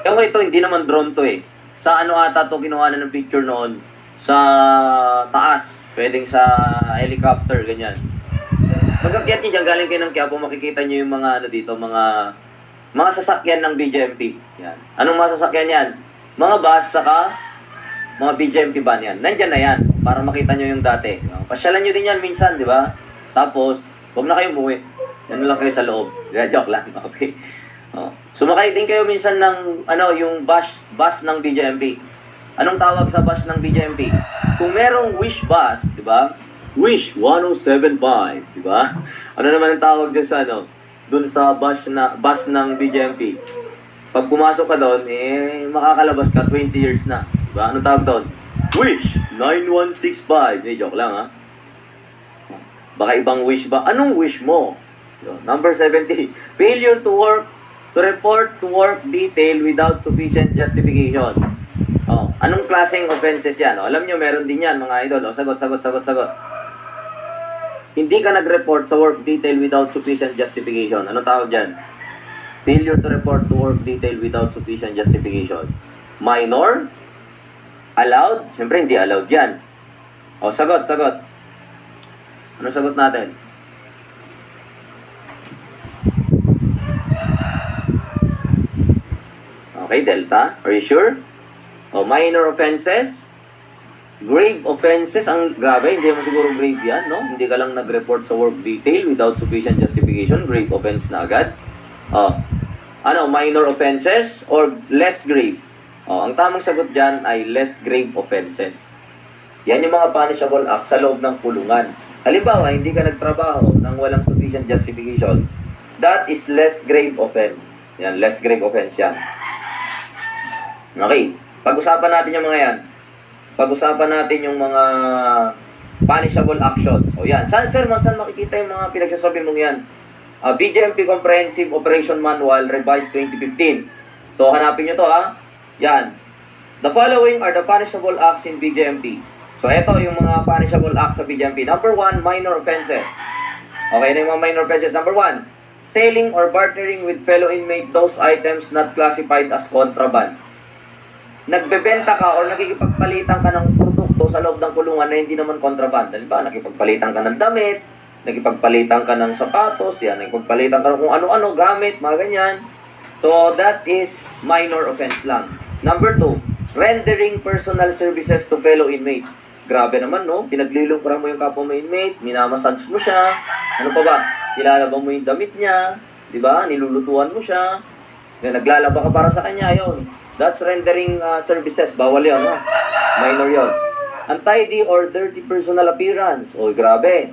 Ewan ko ito, hindi naman drone to eh. Sa ano ata to kinuha na ng picture noon? Sa taas. Pwedeng sa helicopter, ganyan. Pagkakyat niyo dyan, galing kayo ng Quiapo, makikita niyo yung mga ano dito, mga sasakyan ng BGMP. Yan. Anong mga sasakyan yan? Mga bus, saka mga BGMP van yan. Nandyan na yan, para makita nyo yung dati. Pasyalan nyo din yan minsan, di ba? Tapos, huwag na kayo umuwi. Yan lang kayo sa loob. Joke lang, okay? Sumakay din kayo minsan ng, yung bus ng BGMP. Anong tawag sa bus ng BGMP? Kung merong Wish bus, di ba? Wish 1075, di ba? Ano naman ang tawag dyan sa dun sa bus ng BGMP? Pag pumasok ka doon, makakalabas ka 20 years na. Diba? Anong tawag doon? Wish 9165. Joke lang, ha? Baka ibang wish ba? Anong wish mo? Number 70. Failure to report to work detail without sufficient justification. Anong klaseng offenses yan? Alam nyo, meron din yan, mga idol. Sagot. Hindi ka nag-report sa work detail without sufficient justification. Anong tawag dyan? Failure to report to work detail without sufficient justification. Minor? Allowed? Siyempre, hindi allowed yan. Sagot. Anong sagot natin? Okay, Delta. Are you sure? Minor offenses? Grave offenses, ang grabe, hindi mo siguro grave yan, no? Hindi ka lang nag-report sa work detail without sufficient justification, grave offense na agad. Minor offenses or less grave? Ang tamang sagot dyan ay less grave offenses. Yan yung mga punishable act sa loob ng kulungan. Halimbawa, hindi ka nagtrabaho nang walang sufficient justification, that is less grave offense. Yan, less grave offense yan. Okay, pag-usapan natin yung mga yan. Pag-usapan natin yung mga punishable actions. Yan. Saan makikita yung mga pinagsasabi mong yan? BGMP Comprehensive Operation Manual Revised 2015. So, hanapin nyo to, ha? Yan. The following are the punishable acts in BGMP. So, ito yung mga punishable acts sa BGMP. Number 1, minor offenses. Okay na yung mga minor offenses. Number 1, selling or bartering with fellow inmate those items not classified as contraband. Nagbebenta ka or nakikipagpalitan ka ng produkto sa loob ng kulungan na hindi naman contraband. Halimbawa, nakipagpalitan ka ng damit, nakipagpalitan ka ng sapatos, nakipagpalitan ka ng kung ano-ano, gamit, mga ganyan. So, that is minor offense lang. Number 2, rendering personal services to fellow inmate. Grabe naman, no? Pinaglilungkuran mo yung kapwa mo inmate, minamassage mo siya, ano pa ba? Ilalaba mo yung damit niya, di ba? Nilulutuan mo siya, naglalaba ka para sa kanya, yon. That's rendering services. Bawal yun, ha? Minor yun. Untidy or dirty personal appearance. Grabe.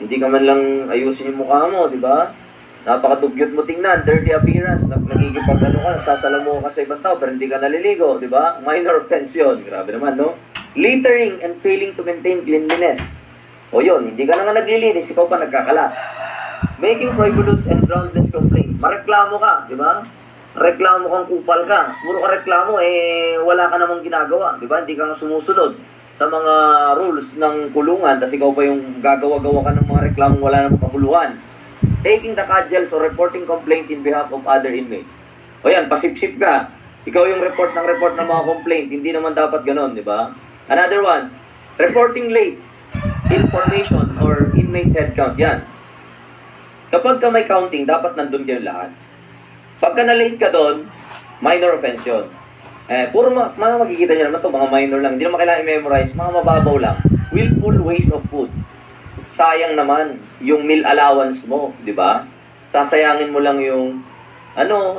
Hindi ka man lang ayusin yung mukha mo, di ba? Napakadugyot mo tingnan. Dirty appearance. Sasalamu ka sa ibang tao pero hindi ka naliligo, di ba? Minor offense yun. Grabe naman, no? Littering and failing to maintain cleanliness. Yun. Hindi ka na nga naglilinis. Ikaw pa nagkakalat. Making frivolous and groundless complaint. Mareklamo ka, di ba? Reklamo kang kupal ka. Puro ka reklamo, wala ka namang ginagawa. Diba? Hindi ka nga sumusunod sa mga rules ng kulungan. Tapos ikaw pa yung gagawa-gawa ka ng mga reklamo wala namang kapuluhan. Taking the cudgels or reporting complaint in behalf of other inmates. Yan, pasipsip ka. Ikaw yung report ng mga complaint. Hindi naman dapat ganon, di ba? Another one, reporting late information or inmate head count. Yan. Kapag ka may counting, dapat nandun kayo lahat. Pagka na-late ka doon, minor offense yun. Puro mga makikita nyo naman ito, mga minor lang. Hindi naman kailangan i-memorize, mga mababaw lang. Willful waste of food. Sayang naman yung meal allowance mo, di ba? Sasayangin mo lang yung,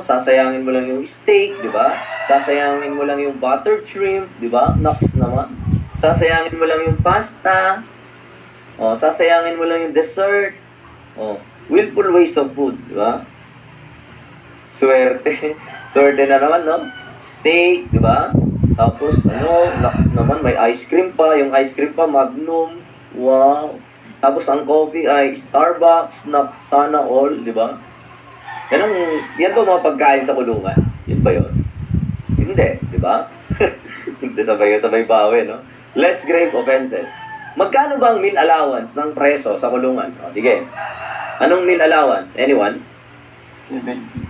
sasayangin mo lang yung steak, di ba? Sasayangin mo lang yung buttered shrimp, di ba? Nuts naman. Sasayangin mo lang yung pasta. Sasayangin mo lang yung dessert. Willful waste of food, di ba? Swerte na naman, no? Steak, di ba? Tapos, lakas naman, may ice cream pa. Yung ice cream pa, Magnum. Wow. Tapos, ang coffee ay Starbucks, sana all, di ba? Yan ba mga pagkain sa kulungan? Yun ba yun? Hindi, di ba? Hindi, sabay bawi, no? Less grave offenses. Magkano bang meal allowance ng preso sa kulungan? Sige. Anong meal allowance? Anyone? 70.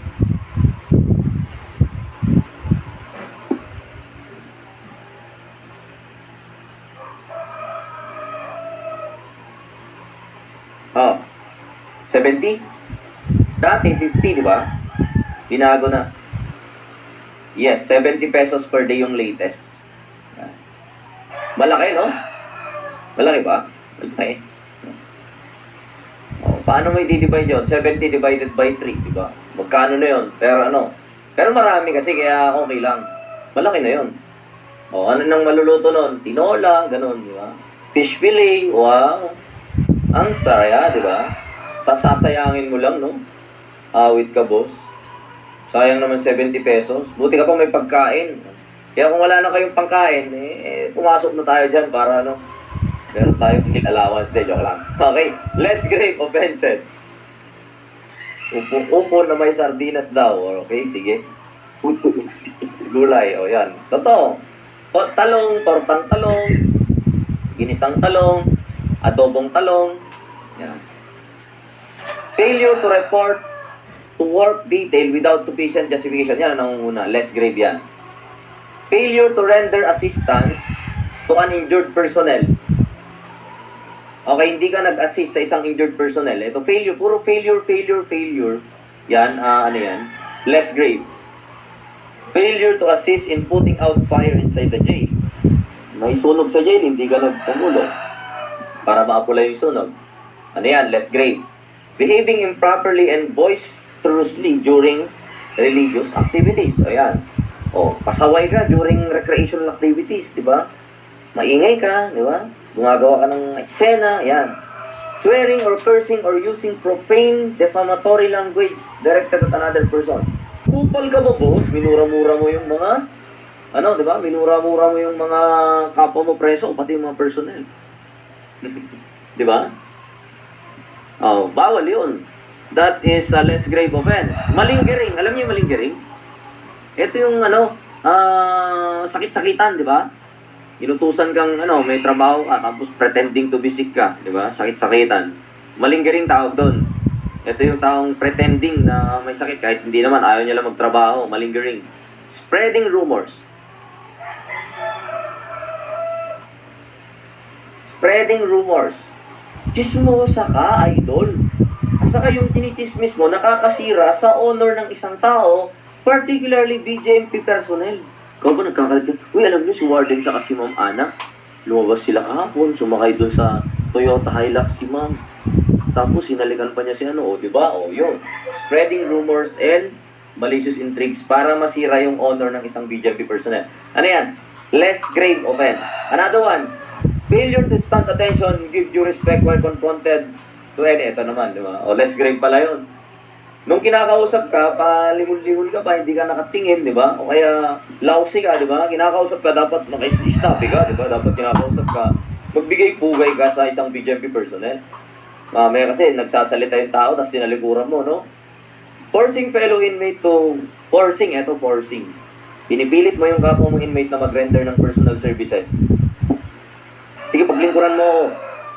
70? Dati, 50, di ba? Binago na. Yes, 70 pesos per day yung latest. Malaki, no? Malaki ba? Malaki. Oh, paano mo i-divide yun? 70 divided by 3, di ba? Magkano na yun? Pero ano? Pero marami kasi, kaya okay lang. Malaki na yun. O, ano nang maluluto nun? Tinola, ganun, di ba? Fish fillet, wow. Ang saya, di ba? Tapos sasayangin mo lang, no? Awit ka, boss. Sayang naman 70 pesos. Buti ka pa may pagkain. Kaya kung wala na kayong pangkain, pumasok na tayo dyan para, ano, meron tayong meal allowance. Joke lang. Okay, less grave offenses. Upo na may sardinas daw. Okay, sige. Gulay, o yan. Totoo. Talong, tortang talong, ginisang talong, adobong talong. Yan. Failure to report to work detail without sufficient justification. Yan ang una. Less grave yan. Failure to render assistance to an injured personnel. Okay, hindi ka nag-assist sa isang injured personnel. Ito, failure. Puro failure. Yan, ano yan? Less grave. Failure to assist in putting out fire inside the jail. May sunog sa jail, hindi ka nagpumulong para maapula yung sunog. Ano yan? Less grave. Behaving improperly and boisterously during religious activities. O yan. O, pasaway ka during recreational activities, di ba? Maingay ka, di ba? Gumagawa ka ng eksena, yan. Swearing or cursing or using profane, defamatory language directed at another person. Kupal ka ba, boss? Minura-mura mo yung mga, ano, di ba? Minura-mura mo yung mga kapwa mo preso, pati yung mga personnel. Di ba? Oh, bawal yun. That is a less grave offense. Malingering. Alam niyo yung malingering? Ito yung, ano, sakit-sakitan, di ba? Inutusan kang, ano, may trabaho ka, tapos pretending to be sick ka, di ba? Sakit-sakitan. Malingering tawag doon. Ito yung taong pretending na may sakit kahit hindi naman, ayaw niya lang magtrabaho. Malingering. Spreading rumors. Spreading rumors. Chismosa ka, idol. Asa kayong tinichismis mo, nakakasira sa honor ng isang tao, particularly BJMP personnel. Ikaw ba nagkakalat yun? Uy, alam niyo si Warden sa si Ma'am Ana? Lumabas sila kahapon, sumakay dun sa Toyota Hilux si Ma'am. Tapos sinalikan pa niya si ano, o diba? O yun. Spreading rumors and malicious intrigues para masira yung honor ng isang BJP personnel. Ano yan? Less grave offense. Another one. Failure to stand attention, give due respect while confronted to any. Ito naman, di ba? O less grave pala yun. Nung kinakausap ka, palimul-limul ka pa, hindi ka nakatingin, di ba? O kaya lousy ka, di ba? Kinakausap ka, dapat naka-snappy ka, di ba? Dapat kinakausap ka, magbigay-pugay ka sa isang BJP personnel. Mamaya kasi nagsasalita yung tao, tapos tinalikuran mo, no? Forcing fellow inmate to... Forcing. Pinipilit mo yung kapwa mong inmate na mag-render ng personal services. Sige, paglingkuran mo.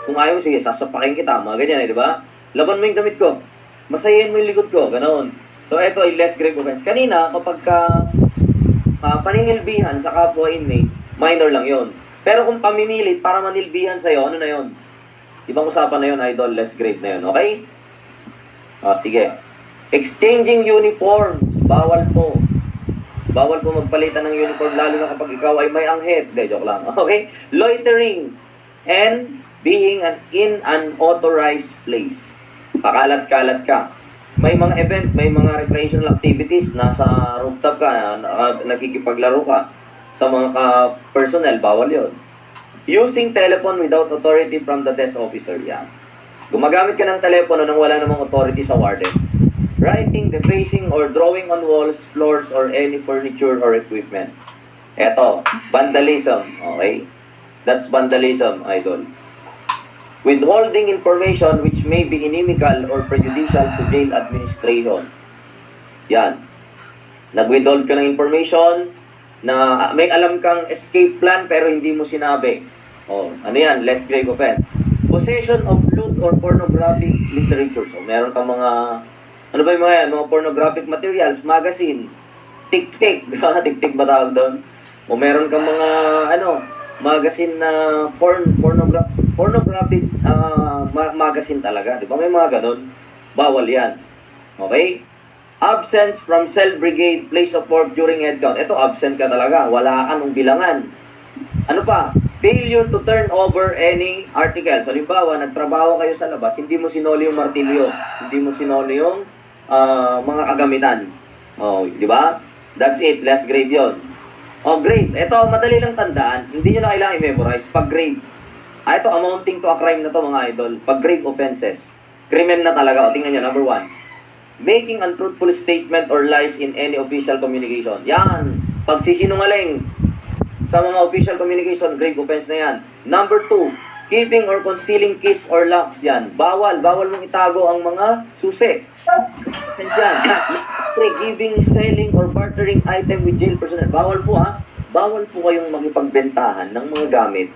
Kung ayaw mo, sige, sasapakin kita. Mga ganyan, di ba? Laban mo yung damit ko. Masayin mo yung likod ko. Ganoon. So, ito ay less grave offense. Kanina, kapag paninilbihan sa kapwa inmate, minor lang yon. Pero kung pamimilit para manilbihan sa'yo, ano na yon? Ibang usapan na yon, idol. Less grave na yon. Okay? Sige. Exchanging uniform. Bawal po. Bawal po magpalitan ng uniform, lalo na kapag ikaw ay may anghit. De, joke lang. Okay? Loitering and being in an authorized place. Pakalat-kalat ka. May mga event, may mga recreational activities, nasa rooftop ka, nakikipaglaro ka sa mga personnel, bawal yon. Using telephone without authority from the desk officer. Yan. Gumagamit ka ng telepono nang wala namang authority sa warden. Writing, defacing, or drawing on walls, floors, or any furniture or equipment. Eto, vandalism. Okay? That's vandalism, idol. Withholding information which may be inimical or prejudicial to jail administration. Yan. Nag-withhold ka ng information na may alam kang escape plan pero hindi mo sinabi. Oh, ano yan? Less grave offense. Possession of lewd or pornographic literature. So, meron kang mga, ano ba yung mga yan? Mga pornographic materials, magazine, tik-tik. Tik-tik ba tawag doon? O meron kang mga, magazine na pornographic magazine talaga. Di ba? May mga ganun. Bawal yan. Okay? Absence from cell brigade, place of work during head count. Ito, absent ka talaga. Wala ka nung bilangan. Ano pa? Failure to turn over any article. So, halimbawa, nagtrabaho kayo sa labas, hindi mo sinoli yung martilyo. Hindi mo sinoli yung mga kagamitan. Oh, di ba? That's it. Less grade yon. Oh, grade. Ito, madali lang tandaan. Hindi nyo na kailangan i-memorize. Pag grade. Ito, amounting to a crime na to, mga idol. Pag grave offenses. Krimen na talaga. O, tingnan nyo, number 1. Making untruthful statement or lies in any official communication. Yan. Pagsisinungaling sa mga official communication, grave offense na yan. Number 2, keeping or concealing keys or locks. Yan. Bawal. Bawal mong itago ang mga susi. Offense yan. 3, giving, selling, or bartering item with jail personnel. Bawal po ha. Bawal po kayong makipagbentahan ng mga gamit.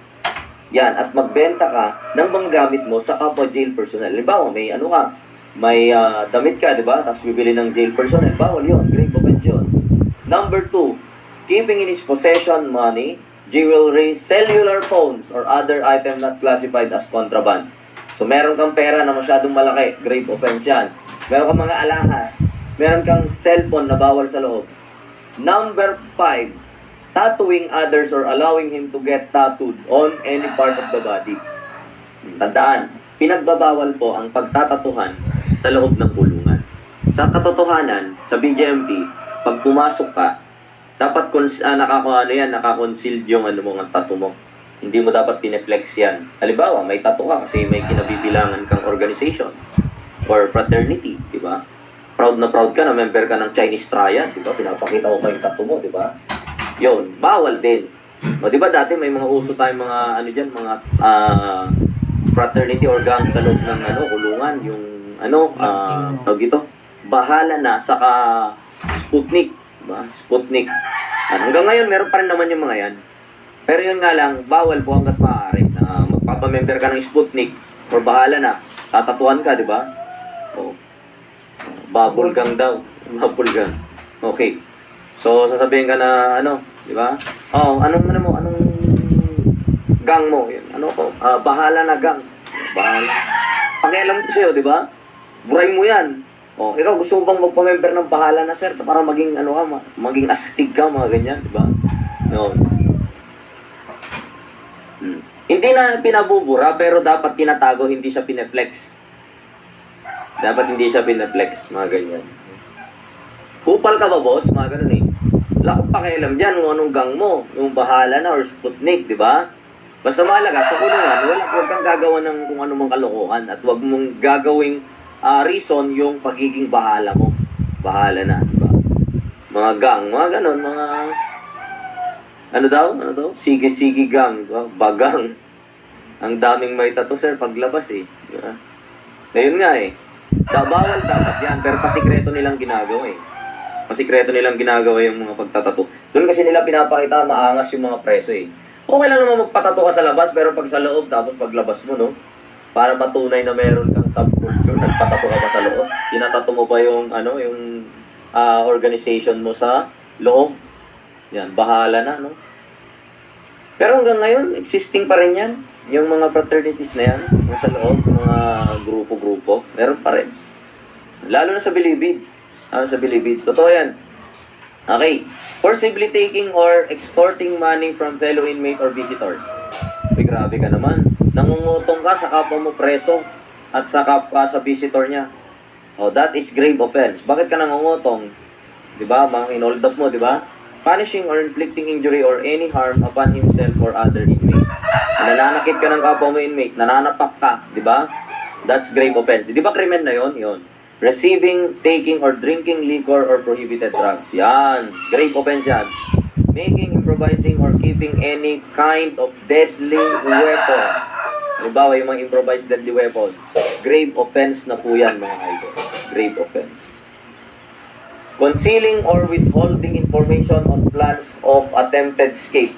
Yan. At magbenta ka ng mga gamit mo sa kapwa jail personnel. Halimbawa, may ano ka, may damit ka, di ba? Tapos bibili ng jail personnel. Bawal yun. Grave offense yun. Number 2, keeping in his possession money, jewelry, cellular phones, or other item not classified as contraband. So, meron kang pera na masyadong malaki. Grave offense yan. Meron kang mga alahas. Meron kang cellphone na bawal sa loob. Number 5, tattooing others or allowing him to get tattooed on any part of the body. Tandaan, pinagbabawal po ang pagtatatuhan sa loob ng kulungan. Sa katotohanan, sa BJMP, pag pumasok ka, dapat nakakoncealed yung mong tattoo mo. Hindi mo dapat pineflex yan. Halimbawa, may tattoo ka kasi may kinabibilangan kang organization or fraternity, di ba? Proud na proud ka na member ka ng Chinese Triad, di ba? Pinapakita ko pa yung tattoo mo, di ba? Yun, bawal din. O, di ba dati may mga uso tayong mga mga fraternity or gang sa loob ng kulungan, yung tawag ito, bahala na saka Sputnik. Diba? Sputnik. Hanggang ngayon, meron pa rin naman yung mga yan. Pero yun nga lang, bawal po hanggat maaari na magpapamember ka ng Sputnik or bahala na, tatatuan ka, di ba? O, bubble gang daw. Bubble gang. Okay. So, sasabihin ka na, di ba? Anong gang mo? Bahala na gang. Bahala. Pakialam ko sa'yo, di ba? Buray mo yan. Ikaw gusto mo bang magpa-member ng bahala na, sir? Para maging, maging astig ka, mga ganyan, di ba? No. Hindi na pinabubura, pero dapat tinatago, hindi siya pineflex. Dapat hindi siya pineflex, mga ganyan. Kupal ka ba, boss? Mga ganun eh. Wala kong pakialam dyan kung anong gang mo, yung bahala na or Sputnik, di ba? Basta mahalaga, sa kulungan, huwag kang gagawa ng kung anumang kalokohan at huwag mong gagawing reason yung pagiging bahala mo. Bahala na, diba? Mga gang, mga ganon, mga ano daw? Sige-sige gang, diba? Bagang. Ang daming may tattoo, sir, paglabas eh. Diba? Ngayon nga eh. Bawal dapat yan, pero pasikreto nilang ginagawa eh. Pasikreto nilang ginagawa yung mga pagtatato. Doon kasi nila pinapakita maangas yung mga preso eh. Okay lang naman magpatato ka sa labas, pero pag sa loob, tapos paglabas mo, no? Para matunay na meron kang subculture, nagpatato ka ba sa loob? Tinatato mo ba yung, organization mo sa loob? Yan, bahala na, no? Pero hanggang ngayon, existing pa rin yan. Yung mga fraternities na yan, yung sa loob, mga grupo-grupo, meron pa rin. Lalo na sa Bilibid. Sa Bilibid. Totoo yan. Okay. Forcibly taking or extorting money from fellow inmate or visitors. Grabe ka naman. Nangungutong ka sa kapwa mo preso at sa kapwa sa visitor niya. That is grave offense. Bakit ka nangungutong? Diba? Mga inold up mo, diba? Punishing or inflicting injury or any harm upon himself or other inmate. Nananakit ka ng kapwa mo inmate, nananapak ka, diba? That's grave offense. Di ba krimen na yon? Yun. Receiving, taking, or drinking liquor or prohibited drugs. Yan. Grave offense yan. Making, improvising, or keeping any kind of deadly weapon. Halimbawa, yung mga improvised deadly weapon. Grave offense na po yan, mga idol. Grave offense. Concealing or withholding information on plans of attempted escape.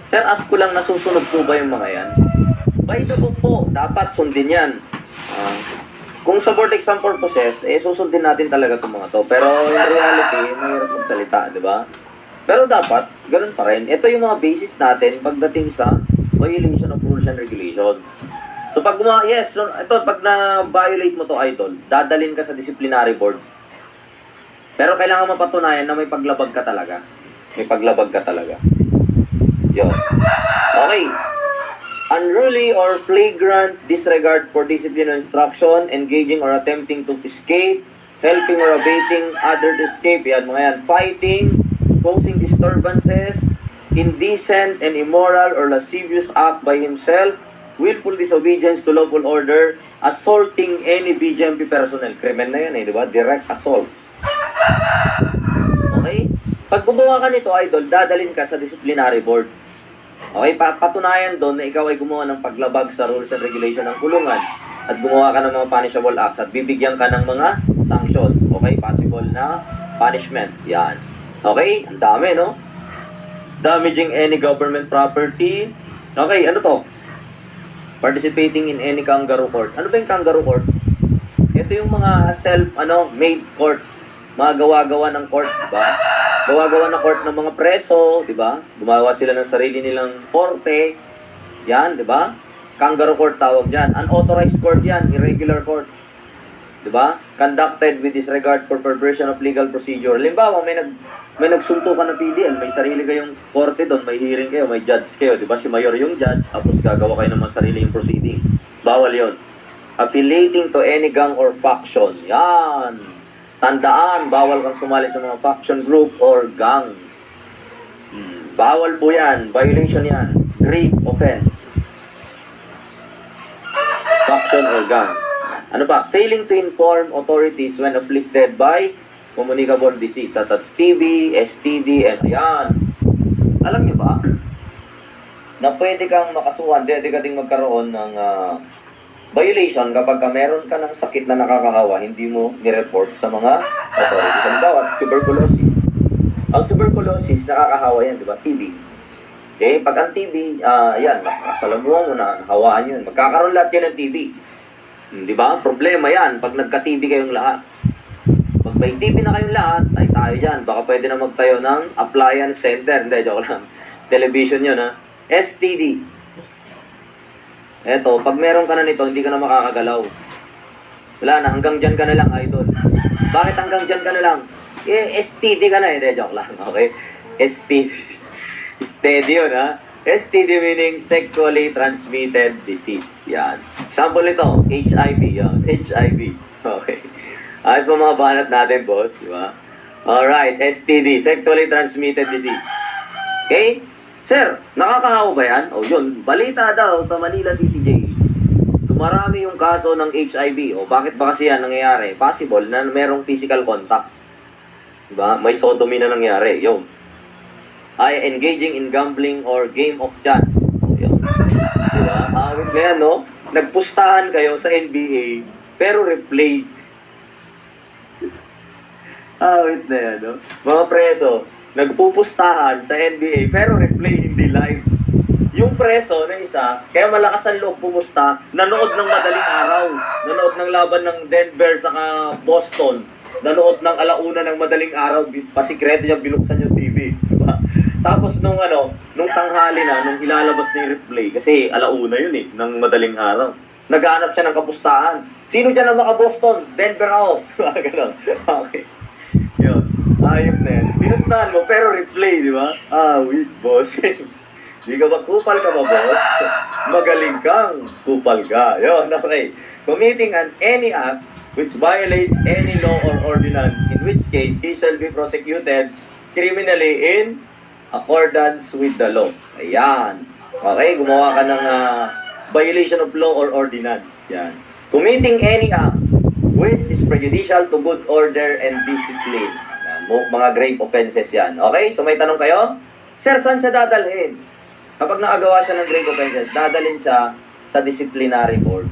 Sir, ask ko lang, nasusunod po ba yung mga yan? by the book po, dapat sundin yan. Kung sa board exam purposes, susundin natin talaga itong mga to. Pero in reality, mahirap magsalita, di ba? Pero dapat, ganun pa rin. Ito yung mga basis natin pagdating sa violation of rules and regulations. So pag pag na-violate mo to, idol, dadalhin ka sa disciplinary board. Pero kailangan mapatunayan na may paglabag ka talaga. May paglabag ka talaga. Yun. Okay. Unruly or flagrant disregard for discipline or instruction, engaging or attempting to escape, helping or abating other to escape, yan mga yan, fighting, causing disturbances, indecent and immoral or lascivious act by himself, willful disobedience to lawful order, assaulting any BGMP personnel. Krimen na yan di ba? Direct assault. Okay? Pag gumawa ka nito, idol, dadalhin ka sa disciplinary board. Okay, patunayan doon na ikaw ay gumawa ng paglabag sa rules and regulation ng kulungan at gumawa ka ng mga punishable acts at bibigyan ka ng mga sanctions. Okay, possible na punishment. Yan. Okay, ang dami, no? Damaging any government property. Okay, ano to? Participating in any kangaroo court. Ano ba yung kangaroo court? Ito yung mga made court. Mga gawa-gawa ng court, diba? Gawa-gawa ng court ng mga preso, diba? Gumawa sila ng sarili nilang korte. Yan, diba? Kangaroo court tawag dyan. Unauthorized court yan, irregular court. Diba? Conducted with disregard for perversion of legal procedure. Halimbawa, may nagsuntukan ng PDL, may sarili kayong korte doon, may hearing kayo, may judge kayo, diba? Si mayor yung judge, tapos gagawa kayo ng mga sarili yung proceeding. Bawal yon. Affiliating to any gang or faction. Yan. Tandaan, bawal kang sumali sa mga faction group or gang. Bawal po yan. Violation yan. Grave offense. Faction or gang. Ano pa? Failing to inform authorities when afflicted by communicable disease such as TB, STD, and ayan. Alam niyo ba na pwede kang makasuhan, pwede ka ding magkaroon ng violation kapag meron ka ng sakit na nakakahawa, hindi mo ni-report sa mga authorities. Halimbawa, tuberculosis. Ang tuberculosis, nakakahawa yan, di ba? TB. Okay? Pag ang TB, yan, nakasalamuhan mo na, hawaan yun. Magkakaroon lahat yan ng TB. Di ba? Problema yan pag nagka-TB kayong lahat. Pag may TB na kayong lahat, ay tayo dyan. Baka pwede na magtayo ng appliance center. Hindi, joke lang. Television yun, ha? STD. Eto, pag meron ka na nito, hindi ka na makakagalaw. Wala na, hanggang dyan ka na lang, idol. Bakit hanggang dyan ka na lang? STD ka na joke lang, okay? STD. Steady yun, ha? STD meaning sexually transmitted disease. Yan. Example nito, HIV. Yan. HIV. Okay. Ayos pa mga banat natin, boss. Diba? Alright, STD, sexually transmitted disease. Okay? Sir, nakakahawa ba yan? O yun, balita daw sa Manila City Jail. Dumarami yung kaso ng HIV. O bakit ba kasi yan nangyayari? Possible na merong physical contact. Diba? May sodomy na nangyari. Yun. Ay engaging in gambling or game of chance. O yun. Diba? Awit na yan, no? Nagpustahan kayo sa NBA, pero replay. Awit na yan, no? Mga preso, nagpupustahan sa NBA pero replay hindi live. Yung preso na isa, kaya malakas ang loob pumusta, nanood ng madaling araw. Nanood ng laban ng Denver saka Boston. Nanood ng alauna ng madaling araw, pasikreto niya binuksan yung TV. Diba? Tapos nung tanghali na, nung ilalabas na yung replay, kasi alauna yun ng madaling araw. Naghahanap siya ng kapustahan. Sino dyan ang maka-Boston? Denver ako. Ganon. Okay. Yun. Ayop na yan. Pinustahan mo, pero replay, di ba? Wait, boss. Di ka ba kupal ka ba, boss? Magaling kang kupal ka. Yun, okay. Committing any act which violates any law or ordinance, in which case he shall be prosecuted criminally in accordance with the law. Ayan. Okay, gumawa ka ng violation of law or ordinance. Yan. Committing any act which is prejudicial to good order and discipline. Mga grave offenses yan. Okay? So may tanong kayo? Sir, saan siya dadalhin? Kapag nakagawa siya ng grave offenses, dadalhin siya sa disciplinary board.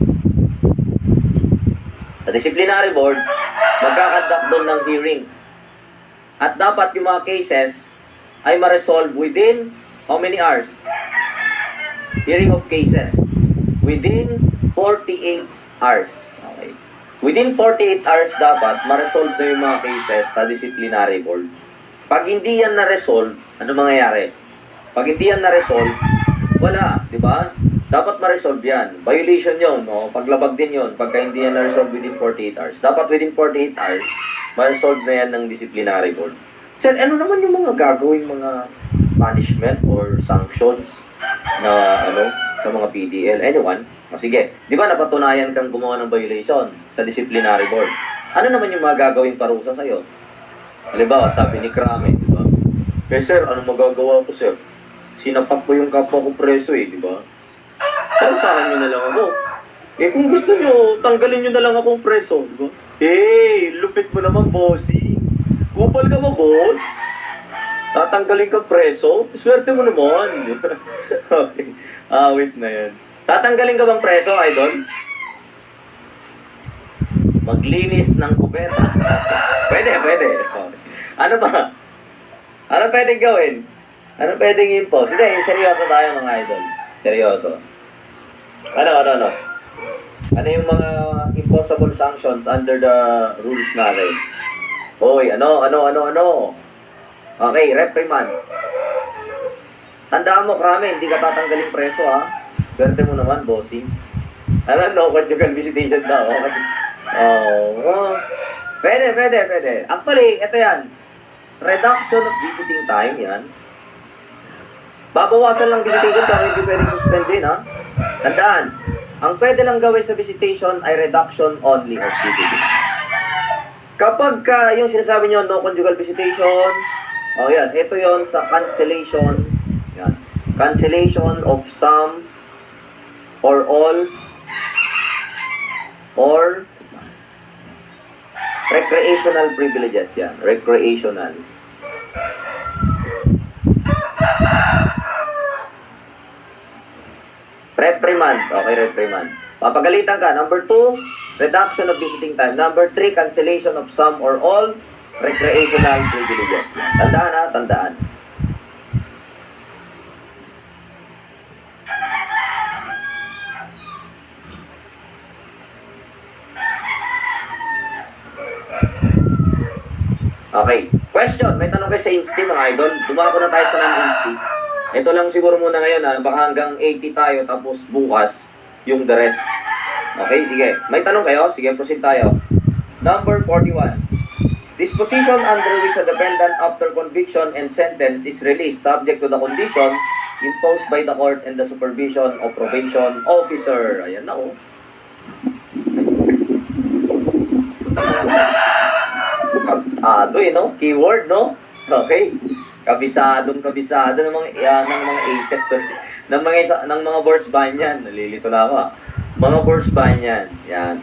Sa disciplinary board, magkakandak doon ng hearing. At dapat yung mga cases ay ma-resolve within how many hours? Hearing of cases. within 48 hours. Okay. Within 48 hours dapat ma-resolve na yung mga cases sa disciplinary board. Pag hindi yan na-resolve, ano mangyayari? Pag hindi yan na-resolve, wala, di ba? Dapat ma-resolve yan. Violation yun, no? Paglabag din yun pagka hindi yan na-resolve within 48 hours. Dapat within 48 hours, ma-resolve na yan ng disciplinary board. Sir, ano naman yung mga gagawin mga punishment or sanctions na sa mga PDL? Anyone? O sige, di ba napatunayan kang gumawa ng violation sa disciplinary board? Ano naman yung mga gagawin parusa sa'yo? Halimbawa, sabi ni Krame, di ba? Eh sir, ano magagawa ko sir? Sinapak ko yung kapwa ko preso di ba? Parusahan nyo na lang ako. Eh kung gusto nyo, tanggalin nyo na lang akong preso, di ba? Lupit mo naman, bossy. Kupal ka ba, boss? Tatanggalin ka preso? Swerte mo naman. Okay. Wait na yan. Tatanggalin ka bang preso, idol? Maglinis ng kubeta. Pwede. Ano ba? Ano pwedeng gawin? Ano pwedeng impose? Hindi, seryoso tayo mga idol. Seryoso. Ano? Ano yung mga impossible sanctions under the rules natin? Hoy, ano? Okay, reprimand. Tandaan mo, Krame, hindi ka tatanggaling preso, ha? Swerte mo naman, bossing. No conjugal visitation daw. Okay. Pwede. Actually, ito yan. Reduction of visiting time, yan. Babawasan lang visitation pero hindi pwedeng suspendin, ha? Tandaan, ang pwede lang gawin sa visitation ay reduction only of CBD. Kapag yung sinasabi nyo, no conjugal visitation, yan, ito yon sa cancellation, yan. Cancellation of some or all or recreational privileges, yan. Recreational. Reprimand. Okay, reprimand. Papagalitan ka. Number 2, reduction of visiting time. Number 3, cancellation of some or all recreational privileges. Tandaan, ha? Tandaan. Okay. Question. May tanong kayo sa Insti, mga idol. Dumako na tayo sa non-Insti. Ito lang siguro muna ngayon, baka hanggang 80 tayo, tapos bukas, yung the rest. Okay, sige. May tanong kayo? Sige, proceed tayo. Number 41. Disposition under which a defendant after conviction and sentence is released subject to the condition imposed by the court and the supervision of probation officer. Ayan na, oh. No? Keyword, no? Okay. Kabisado ng mga aces to, ng mga boss ban yan. Nalilito na ako. Mga boss ban yan. Yan.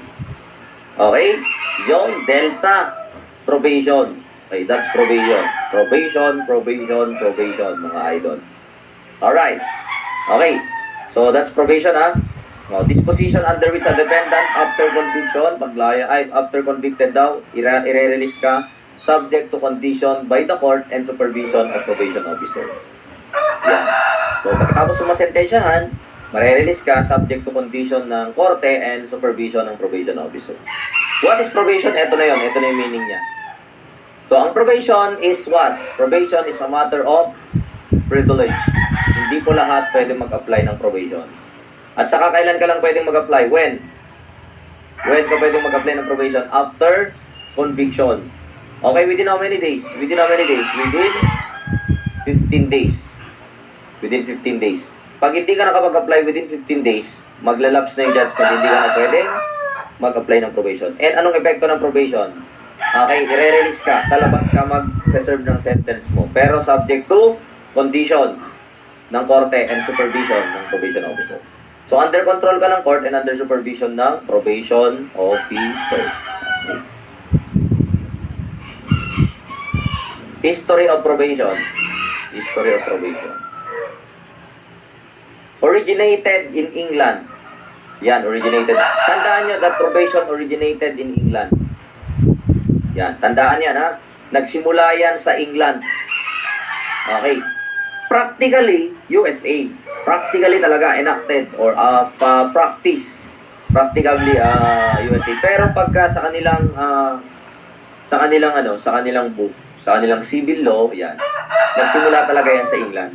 Okay? Yung delta probation. Okay, that's probation. Probation, mga idol. Alright. Okay. So that's probation, ha? Disposition under which a defendant after conviction, after convicted daw, i-release ka subject to condition by the court and supervision of probation officer. Yan. So, pagkatapos sumasentensyahan, marerelease ka subject to condition ng korte and supervision ng probation officer. What is probation? Ito na yung meaning niya. So, ang probation is what? Probation is a matter of privilege. Hindi po lahat pwedeng mag-apply ng probation. At saka kailan ka lang pwedeng mag-apply? When ka pwedeng mag-apply ng probation? After conviction. Okay, within how many days? Within 15 days. Within 15 days. Pag hindi ka nakapag-apply within 15 days, maglalapse na yung judgment, hindi ka na pwedeng mag-apply ng probation. And anong epekto ng probation? Okay, i-release ka, sa labas ka mag-serve ng sentence mo. Pero subject to condition ng korte and supervision ng probation officer. So, under control ka ng court and under supervision ng probation officer. Okay. History of probation. Originated in England. Yan, originated. Tandaan nyo that probation originated in England. Yan, tandaan yan, ha? Nagsimula yan sa England. Okay. Practically, USA. practically talaga enacted or practically USA. Pero pagka sa kanilang sa kanilang book, sa kanilang civil law, yan. Nagsimula talaga yan sa England.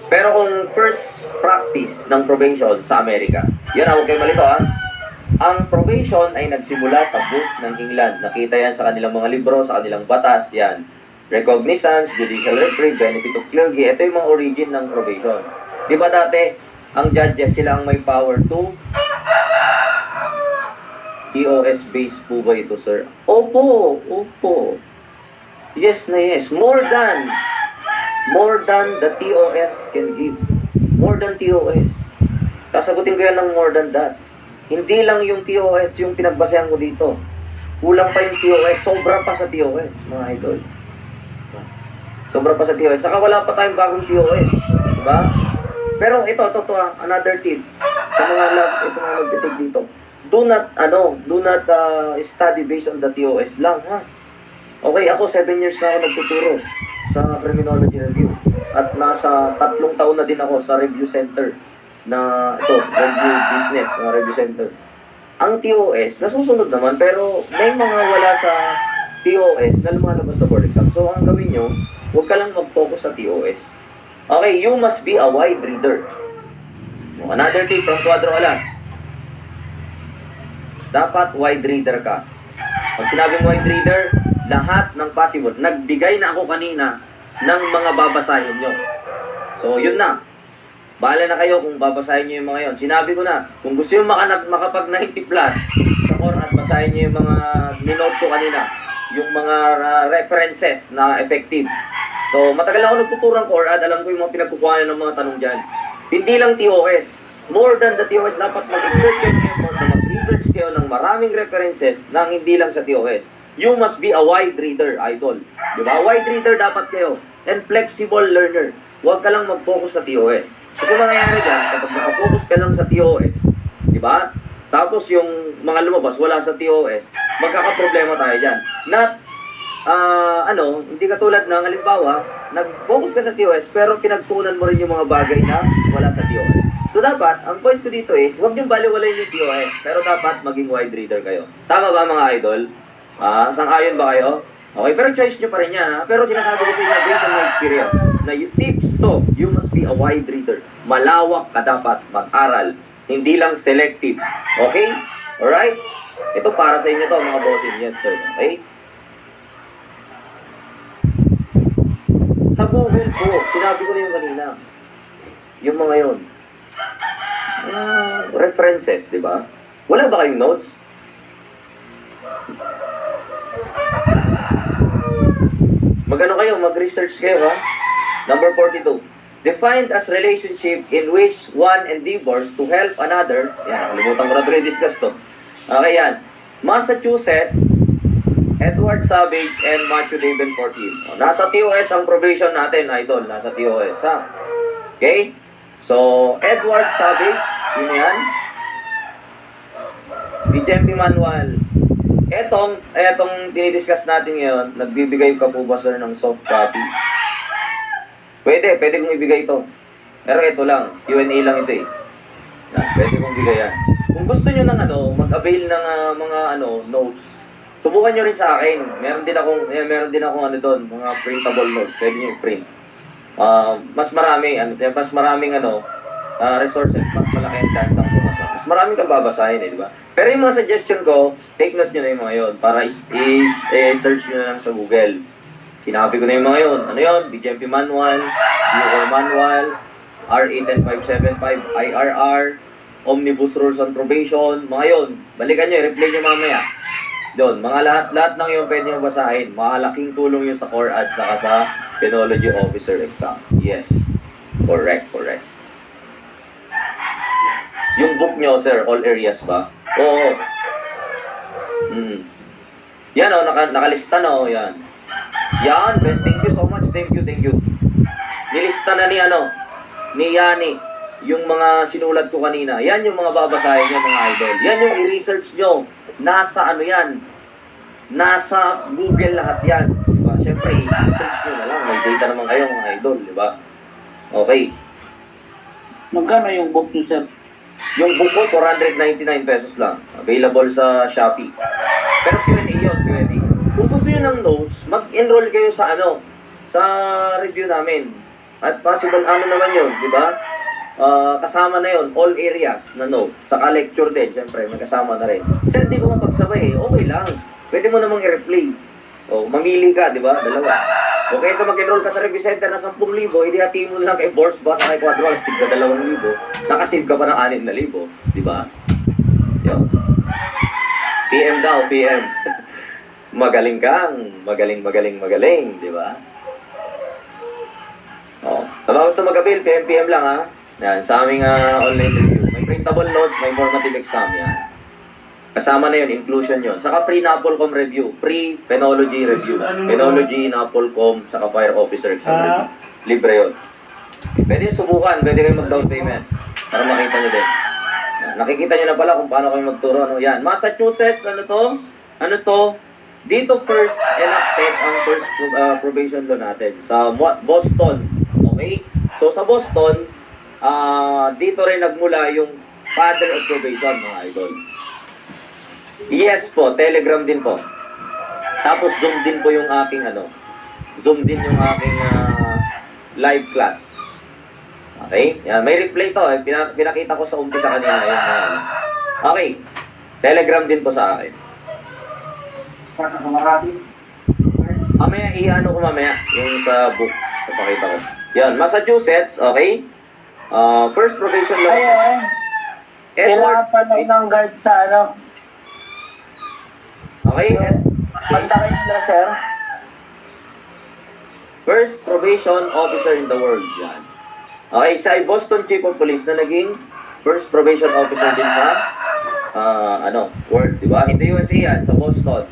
Pero kung first practice ng probation sa Amerika, yan huwag kayo malito ang probation ay nagsimula sa book ng England. Nakita yan sa kanilang mga libro, sa kanilang batas, yan. Recognizance, judicial reprieve, benefit of clergy, ito yung mga origin ng probation. Di ba dati, ang judges sila ang may power to TOS based po ba ito, sir? Opo. Yes na yes. More than the TOS can give. More than TOS. Sasagutin ko yan ng more than that. Hindi lang yung TOS yung pinagbasehan ko dito. Kulang pa yung TOS. Sobra pa sa TOS, mga idol. Sobra pa sa TOS. Saka wala pa tayong bagong TOS. Diba? Pero ito, another tip. Sa mga nag-detect dito. Do not study based on the TOS lang, ha? Okay, ako 7 years na ako nagtuturo sa criminology review. At nasa 3 taon na din ako sa review center na review business, na review center. Ang TOS, nasusunod naman, pero may mga wala sa TOS na lumalabas sa board exam. So, ang gawin nyo, huwag ka lang mag-focus sa TOS. Okay, you must be a wide reader. Another tip from Cuadro Alas. Dapat wide reader ka. Pag sinabing wide reader, lahat ng possible. Nagbigay na ako kanina ng mga babasahin nyo. So, yun na. Bahala na kayo kung babasahin nyo yung mga yon. Sinabi ko na, kung gusto yung makapag 90 plus sa core at basahin nyo yung mga ninote ko kanina, yung mga references na effective. So, matagal ako nagtuturo ng core at alam ko yung mga pinagkukuhanan ng mga tanong dyan. Hindi lang TOS. More than the TOS, dapat mag-exert kayo ng effort na mag-research kayo ng maraming references na hindi lang sa TOS. You must be a wide reader, idol. Diba? Wide reader dapat kayo. And flexible learner. Huwag ka lang mag-focus sa TOS. Kasi mangyayari dyan, kapag nakafocus ka lang sa TOS, diba? Tapos yung mga lumabas, wala sa TOS, magkakaproblema tayo dyan. Not, hindi katulad ng halimbawa, nag-focus ka sa TOS, pero pinagtuunan mo rin yung mga bagay na wala sa TOS. So dapat, ang point ko dito is, huwag niyong baliwalayin yung TOS, pero dapat maging wide reader kayo. Tama ba mga idol? Sang-ayon ba kayo? Okay, pero choice nyo pa rin yan, ha? Pero sinasabi ko sa inyo, based on my experience, na yung tips to, you must be a wide reader. Malawak ka dapat mag-aral, hindi lang selective. Okay? Alright? Ito para sa inyo to, mga bossing. Yes, sir. Okay? Sa Google po, sinabi ko na yung kanina. Yung mga yun. References, di ba? Wala ba kayong notes? Magano kayo, mag-research kayo, ha? Number 42. Defined as relationship in which one endeavors to help another. Yan, nakalimutan ko na ito discuss to. Okay, yan. Massachusetts, Edward Savage, and Matthew Davenport. Nasa TOS ang probation natin, idol. Nasa TOS, ha? Okay? So, Edward Savage, yun yan. BJMP Manual. Etong dinidiscuss natin ngayon, nagbibigay ka po ba, sir, ng soft copy? Pwede kong ibigay ito. Pero ito lang, Q&A lang ito eh. Pwede kong bigay yan. Kung gusto nyo ng mag-avail ng mga notes, subukan nyo rin sa akin. Meron din akong doon, mga printable notes. Pwede nyo i-print. Mas maraming resources, mas malaki ang chance ang bumasa. Mas maraming kang babasahin di ba? Pero yung mga suggestion ko, take note nyo na yung mga yun para i-search nyo na lang sa Google. Sinabi ko na yung mga yun. Ano yun? BJMP Manual, Bureau Manual, RA 10575, IRR, Omnibus Rules on Probation, mga yun. Balikan nyo, i-replay nyo mamaya. Doon, mga lahat ng yung pwede nyo basahin. Malaking tulong yun sa core at saka sa Penology Officer exam. Yes. Correct. Yung book nyo, sir, all areas ba? Oo. Yan nakalista na yan. Yan, thank you so much. Thank you. Nilista na ni Yani, yung mga sinulat ko kanina. Yan yung mga babasahin nyo, mga idol. Yan yung i-research nyo. Nasa yan? Nasa Google lahat yan. Diba? Siyempre, i-research nyo na lang. May data naman kayo, mga idol, diba? Okay. Magkano yung book nyo, sir? Yung book ko, 499 pesos lang. Available sa Shopee. Pero Q&A yun, Q&A. Kung gusto nyo ng notes, mag-enroll kayo sa sa review namin. At possible naman yun, di ba? Kasama na yun, all areas na notes. Saka lecture din, syempre, may kasama na rin. Sir, hindi ko mapagsabay okay lang. Pwede mo namang i-replay. Mamili ka, di ba? Dalawa. O kaysa mag-enroll ka sa review center na 10,000, hindi hatiin mo na lang kay Boss Boss kay Quadro, stick ka 2,000. Nakasave ka pa ng 6,000, di ba? Yun. PM daw, PM. Magaling kang, magaling, di ba? Sa mga gusto mag-avail, PM lang ha. Yan, sa aming online review. May printable notes, may formative exam yan. Kasama na yun, inclusion yun. Saka free NAPOLCOM review, free penology review. Penology, NAPOLCOM, saka fire officer exam review. Libre yun. Pwede yung subukan, pwede kayong mag-down payment para makita nyo din. Nakikita nyo na pala kung paano kayo magturo. Yan, Massachusetts, ano to? Dito first enacted ang first probation law natin sa Boston. Okay? So sa Boston, dito rin nagmula yung father of probation, mga idol. Yes po, Telegram din po. Tapos Zoom din po yung aking Zoom din yung aking live class. Okay? Yan, may replay to. Pinakita ko sa umpisa kanina. Yan. Okay. Telegram din po sa akin. Mamaya, ko mamaya yung sa book. Papakita ko. Yan, Massachusetts, okay? First probation law. Kailangan pa na ng guard sa Okay? Banda kayo nila, sir. First probation officer in the world. Yan. Okay, siya ay Boston Chief of Police na naging first probation officer din sa world, di ba? In the USA yan, sa Boston.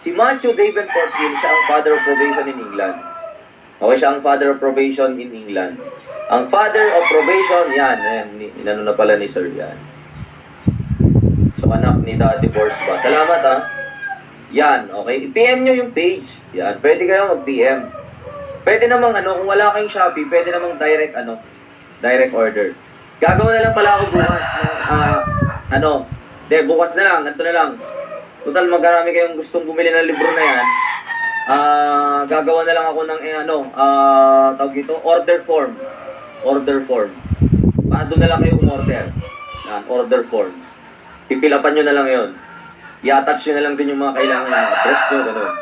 Si Matthew Davenport Hill, siya ang father of probation in England. Okay, siya ang father of probation in England. Ang father of probation, yan, inano na pala ni Sir, yan. So, anak ni Daddy Force ba? Salamat, ha. Yan, okay. I-PM nyo yung page. Yan, pwede kayo mag-PM. Pwede namang kung wala kayong Shopee, pwede namang direct order. Gagawa na lang pala ako bukas ng, bukas na lang, ganito na lang. Total, magkarami kayong gustong bumili ng libro na yan. Gagawa na lang ako ng, tawag ito, order form. Doon na lang kayo umorder. Yan, order form. Pipilapan nyo na lang yon. I-attach nyo na lang din yung mga kailangan na address nyo, gano'n.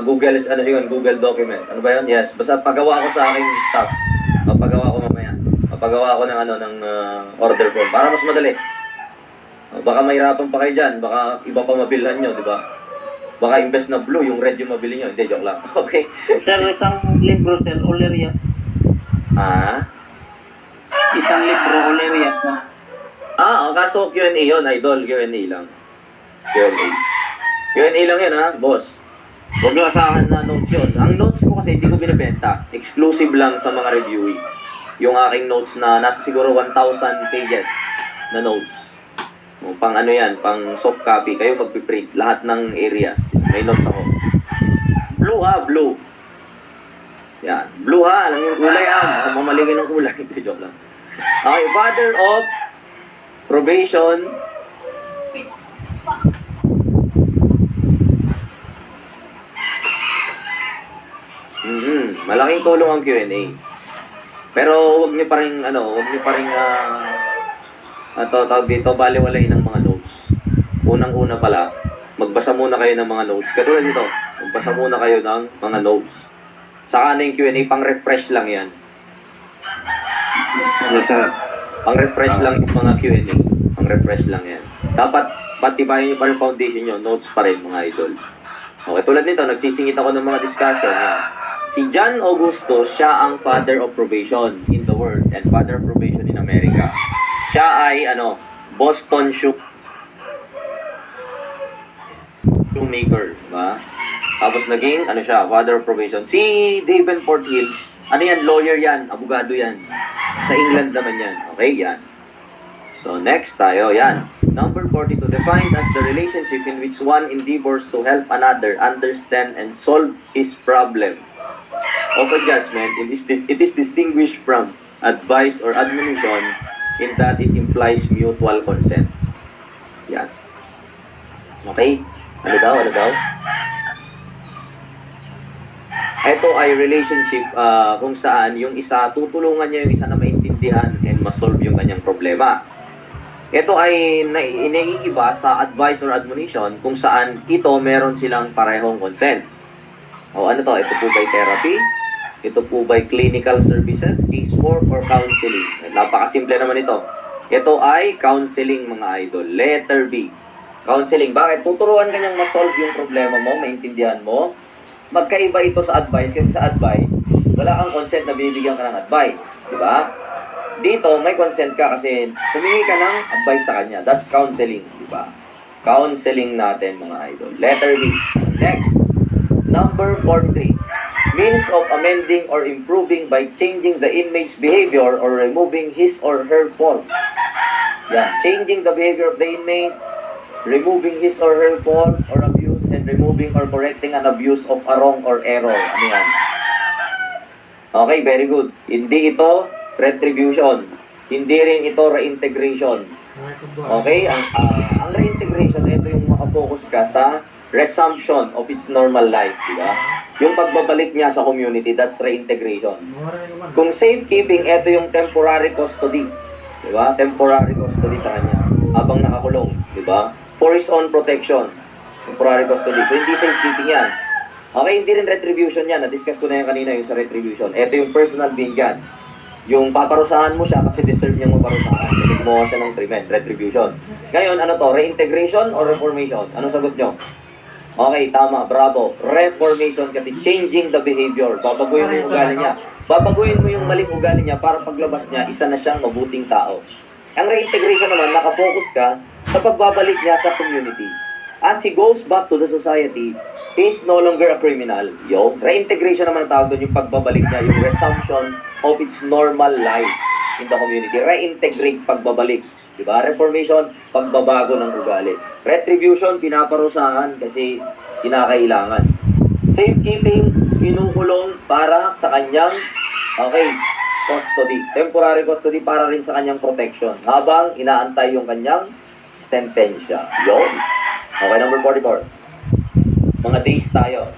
Google document. Ano ba yun? Yes. Basta pagawa ko sa aking staff. Pagawa ko mamaya. Pagawa ko ng order form. Para mas madali. Baka mahirapan pa kayo dyan. Baka iba pa mabilhan nyo, di ba? Baka imbes na blue, yung red yung mabili nyo. Hindi, joke lang. Okay? Sir, isang libro, sir, all areas. Isang libro, all areas na. Kaso Q&A yun, idol. Q&A lang. Q&A lang yun, ha, boss. Huwag nyo asahan na notes yun. Ang notes ko kasi hindi ko binibenta. Exclusive lang sa mga reviewee. Yung aking notes na nasa siguro 1,000 pages na notes. Pang pang soft copy. Kayo magpiprint lahat ng areas. May notes ako. Blue ha, blue. Yan. Blue ha, alam yung kulay ha. Mamaligay ng kulay. Joke lang. Okay, father of probation. Malaking tulong ang Q&A. Pero huwag niyo pa ring tawag dito, baliwalain ng mga notes. Unang-una pala, magbasa muna kayo ng mga notes. Katulad nito, magbasa muna kayo ng mga notes. Saka na yung Q&A, pang-refresh lang yan. Yes, sir. Pang-refresh lang yung mga Q&A. Pang-refresh lang yan. Dapat patibayin niyo pa rin foundation niyo, notes pa rin mga idol. Okay, tulad nito, nagsisingit ako ng mga discussion. Yan. Si John Augusto, siya ang father of probation in the world and father of probation in America. Siya ay Boston shoemaker, ba? Tapos naging father of probation. Si Davenport Hill, lawyer yan, abogado yan. Sa England naman yan. Okay, yan. So next tayo, yan. Number 42, defined as the relationship in which one endeavors to help another understand and solve his problem of adjustment. It is distinguished from advice, or admonition in that it implies mutual consent. Yan. Okay? Ano daw? Ito ay relationship kung saan yung isa, tutulungan niya yung isa na maintindihan and masolve yung kanyang problema. Ito ay iniiba sa advice or admonition kung saan ito meron silang parehong consent. O ano to? Ito po by therapy? Ito po by clinical services, case work, or counseling? Napakasimple naman ito. Ito ay counseling, mga idol. Letter B. Counseling. Bakit? Tuturuan kanyang masolve yung problema mo, maintindihan mo. Magkaiba ito sa advice kasi sa advice, wala kang consent na binibigyan ka ng advice. Diba? Dito, may consent ka kasi humingi ka ng advice sa kanya. That's counseling. Diba? Counseling natin, mga idol. Letter B. Next. Number 43. Means of amending or improving by changing the inmate's behavior or removing his or her fault. Yan. Changing the behavior of the inmate, removing his or her fault or abuse, and removing or correcting an abuse of a wrong or error. Ano yan? Okay, very good. Hindi ito retribution. Hindi rin ito reintegration. Okay? Ang reintegration, ito yung makafocus ka sa resumption of its normal life. Diba? Yung pagbabalik niya sa community, that's reintegration. Kung safekeeping, ito yung temporary custody. Diba? Temporary custody sa kanya habang nakakulong. Diba? For his own protection. Temporary custody. So, hindi safekeeping yan. Okay, hindi rin retribution yan. Na-discuss ko na yan kanina yung sa retribution. Ito yung personal vengeance. Yung paparusahan mo siya kasi deserve niya mo parusahan. Kasi gumawa siya ng retribution. Ngayon, ano to? Reintegration or reformation? Anong sagot nyo? Okay, tama. Bravo. Reformation kasi changing the behavior. Babaguhin mo yung ugali niya. Babaguhin mo yung maling ugali niya para paglabas niya, isa na siyang mabuting tao. Ang reintegration naman, nakafocus ka sa pagbabalik niya sa community. As he goes back to the society, he is no longer a criminal. Yo, reintegration naman ang tawag doon, yung pagbabalik niya, yung resumption of its normal life in the community. Reintegrate, pagbabalik. Diba? Reformation, pagbabago ng ugali. Retribution, pinaparusahan kasi kinakailangan. Safekeeping, kinukulong para sa kanyang, okay, custody. Temporary custody para rin sa kanyang protection habang inaantay yung kanyang sentensya. Yun. Okay, number 44. Mga days tayo.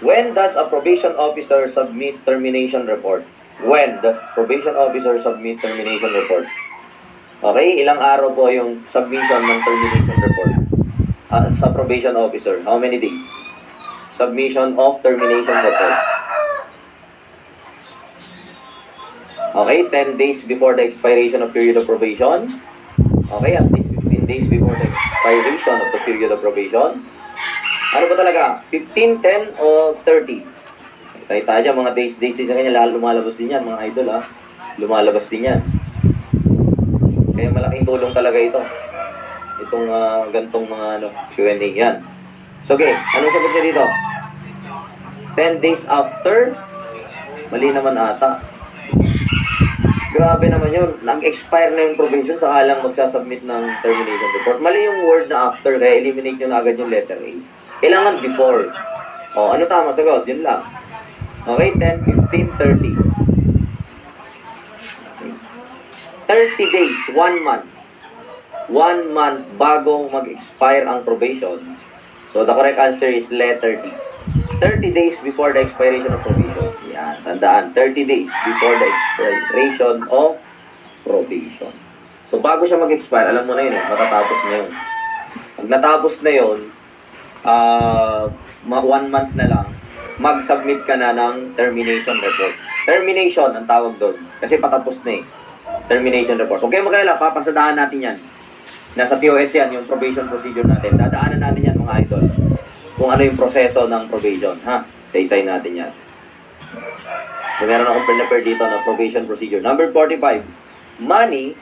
When does a probation officer submit termination report? When does probation officer submit termination report? Okay, ilang araw po yung submission ng termination report sa probation officer? How many days? Submission of termination report. Okay, 10 days before the expiration of period of probation. Okay, at least 15 days before the expiration of the period of probation. Ano ba talaga? 15, 10, o 30? Tayo dyan, mga days sa kanya, lalo lumalabas din yan, mga idol ha. Lumalabas din yan. Kaya malaking tulong talaga ito. Itong gantong mga Q&A yan. So okay, anong sagot niya dito? 10 days after? Mali naman ata. Grabe naman yun. Nag-expire na yung probation saka lang magsasubmit ng termination report. Mali yung word na after, kaya eliminate nyo na agad yung letter A. Kailangan before. O, ano tama sagot? Yun lang. Okay, 10, 15, 30. 30 days, 1 month. 1 month bago mag-expire ang probation. So, the correct answer is letter D. 30 days before the expiration of probation. Yan, tandaan. 30 days before the expiration of probation. So, bago siya mag-expire, alam mo na yun, matatapos na yun. Pag natapos na yun, 1 month na lang, mag-submit ka na ng termination report. Termination ang tawag doon. Kasi patapos na eh. Termination report. Okay, magkalala, papasadahan natin yan. Nasa TOS yan, yung probation procedure natin. Dadaanan natin yan, mga idol. Kung ano yung proseso ng probation, ha? Isa-isay natin yan. So, meron akong prepare dito na probation procedure. Number 45. Money,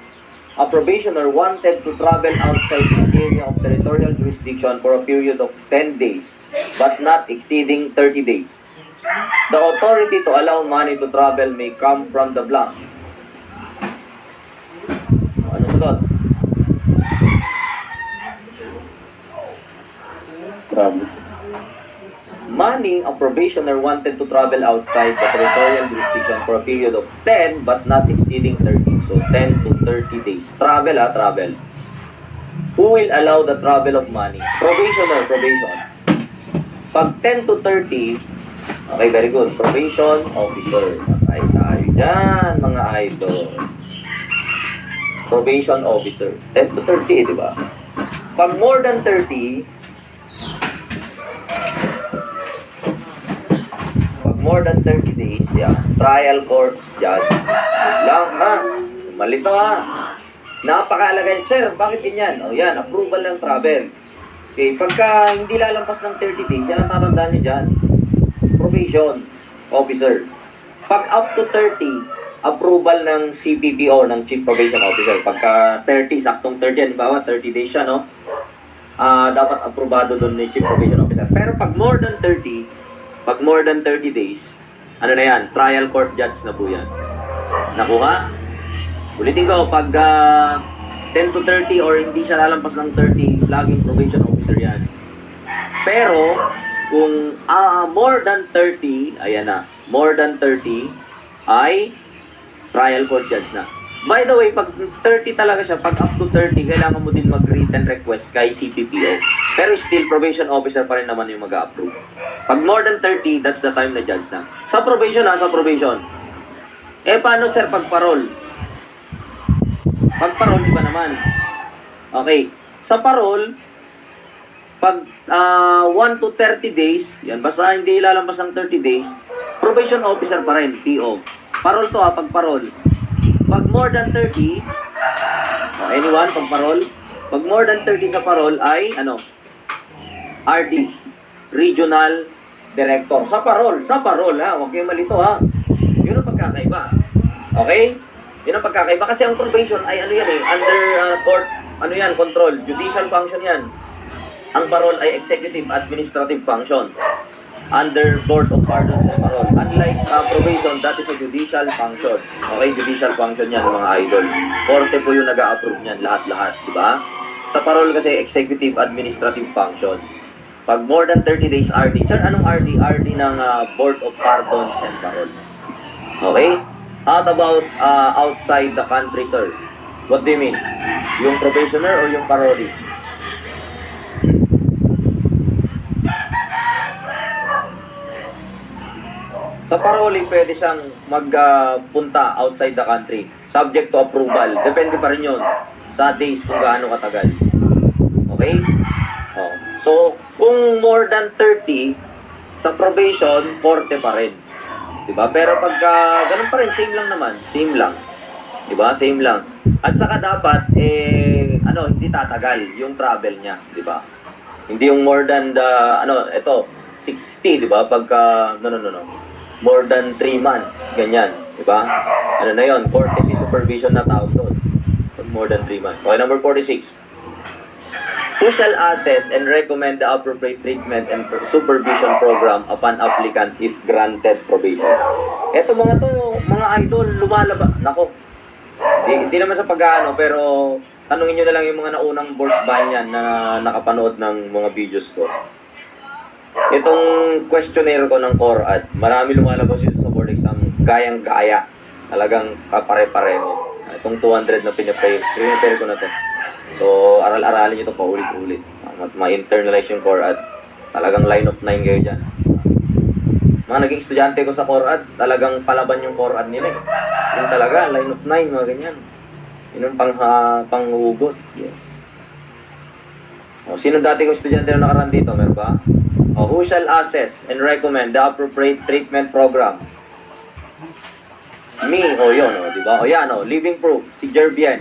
a probationer wanted to travel outside his area of territorial jurisdiction for a period of 10 days, but not exceeding 30 days. The authority to allow money to travel may come from the blank. Ano sagot? Manning, a probationer wanted to travel outside the territorial jurisdiction for a period of 10 but not exceeding 30. So 10 to 30 days. Travel travel. Who will allow the travel of Manning? Probationer, probation. Pag 10 to 30, okay, very good. Probation officer. Patay tayo dyan, mga idol. Probation officer. 10 to 30, di ba? Pag more than 30, more than 30 days, trial court judge. Lang, ha? Malito, ha? Napakalaga yan. Sir, bakit ganyan? O yan, approval ng travel. Okay, pagka hindi lalampas ng 30 days, yan ang tatandaan nyo dyan. Probation officer. Pag up to 30, approval ng CPPO, ng Chief Probation Officer. Pagka 30, saktong 30, halimbawa 30 days siya, no? Dapat aprobado doon ni Chief Probation Officer. Pero pag more than 30 days, ano na yan? Trial court judge na po yan. Nakuha? Ulitin ko, pag 10 to 30 or hindi siya lalampas ng 30, laging probation officer yan. Pero, kung more than 30, ayan na, more than 30 ay trial court judge na. By the way, pag 30 talaga siya, pag up to 30, kailangan mo din mag-written request kay CPPO. Pero still, probation officer pa rin naman yung mag-approve. Pag more than 30, that's the time na judge na. Sa probation sa probation. Paano sir, pag parole? Pag parole, iba naman. Okay. Sa parole, pag 1 to 30 days, yan, basta hindi ilalampas ng 30 days, probation officer pa rin, PO. Parole to pag parole. Pag more than 30, anyone, pag parole, pag more than 30 sa parole ay, RD, Regional Director. Sa parole, huwag kayong malito, ha. Yun ang pagkakaiba. Okay? Yun ang pagkakaiba. Kasi ang probation ay, under court, control, judicial function yan. Ang parole ay executive administrative function. Under Board of Pardons and Parole. Unlike probation, that is a judicial function. Okay, judicial function yan, mga idol. Korte po yung nag-a-approve niyan, lahat-lahat, di ba? Sa parole kasi, executive administrative function. Pag more than 30 days RD. Sir, anong RD? RD ng Board of Pardons and Parole. Okay? How about outside the country, sir? What do you mean? Yung probationer or yung parole? Sa parole, pwede siyang magpunta outside the country. Subject to approval. Depende pa rin yun sa days kung gaano katagal. Okay? So, kung more than 30, sa probation, 40 pa rin. Diba? Pero pagka ganun pa rin, same lang naman. Same lang. Diba? Same lang. At saka dapat, hindi tatagal yung travel niya. Diba? Hindi yung more than 60, diba? Pagka, more than 3 months, ganyan, di ba? Ano na yun? Courtesy supervision na tawag doon. More than 3 months. Okay, number 46. Who shall assess and recommend the appropriate treatment and supervision program upon applicant if granted probation? Eto mga idol, lumalabas. Nako, hindi naman sa pag-aano, pero tanungin nyo na lang yung mga naunang board by niyan na nakapanood ng mga videos ko. Itong questionnaire ko ng CORAD, marami lumalabas yun sa board exam, gayang-gaya. Talagang kapare-pareho. Itong 200 na pinapare ko na to. So, aral-aralin nyo ito paulit-ulit. Ma-internalize yung CORAD. Talagang line of 9 kayo dyan. Mga naging estudyante ko sa CORAD, talagang palaban yung CORAD nila. Yun talaga, line of 9, mga ganyan. Yun ang panghugot. Yes. Sino dati kong estudyante na nakaraan dito? Meron ba? Who shall assess and recommend the appropriate treatment program? Me, yun, di ba? Yan, living proof, si Jerbian.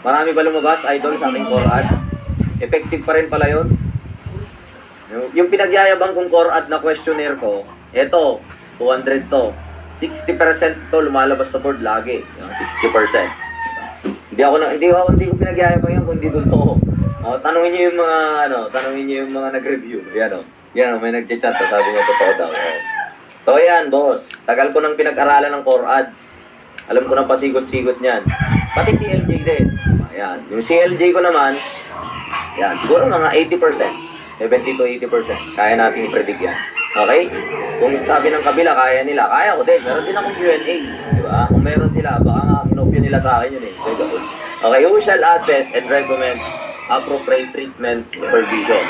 Marami ba lumabas, idol, sa aking CORAD? Effective pa rin pala yun. Yung pinagyayabang kong CORAD na questionnaire ko, eto, 200 to. 60% to lumalabas sa board lagi. 60%. Hindi ko pinagyayabang yan kung hindi totoo. Tanungin niyo yung mga nag-review. Yan, may nag-chat, sabi niya totoo daw. So yan, boss. Tagal ko nang pinag-aralan ng CORAD. Alam ko na pasigot-sigot niyan. Pati CLJ din. Ayan. Yung CLJ ko naman, yan, siguro mga 80%. 70 to 80%. Kaya natin i-predict yan. Okay? Kung sabi ng kabila, kaya nila. Kaya ko din. Meron din akong Q&A. Di ba? Kung meron sila, baka nga inopyo nila sa akin yun eh. Okay, who shall assess and recommend appropriate treatment supervision?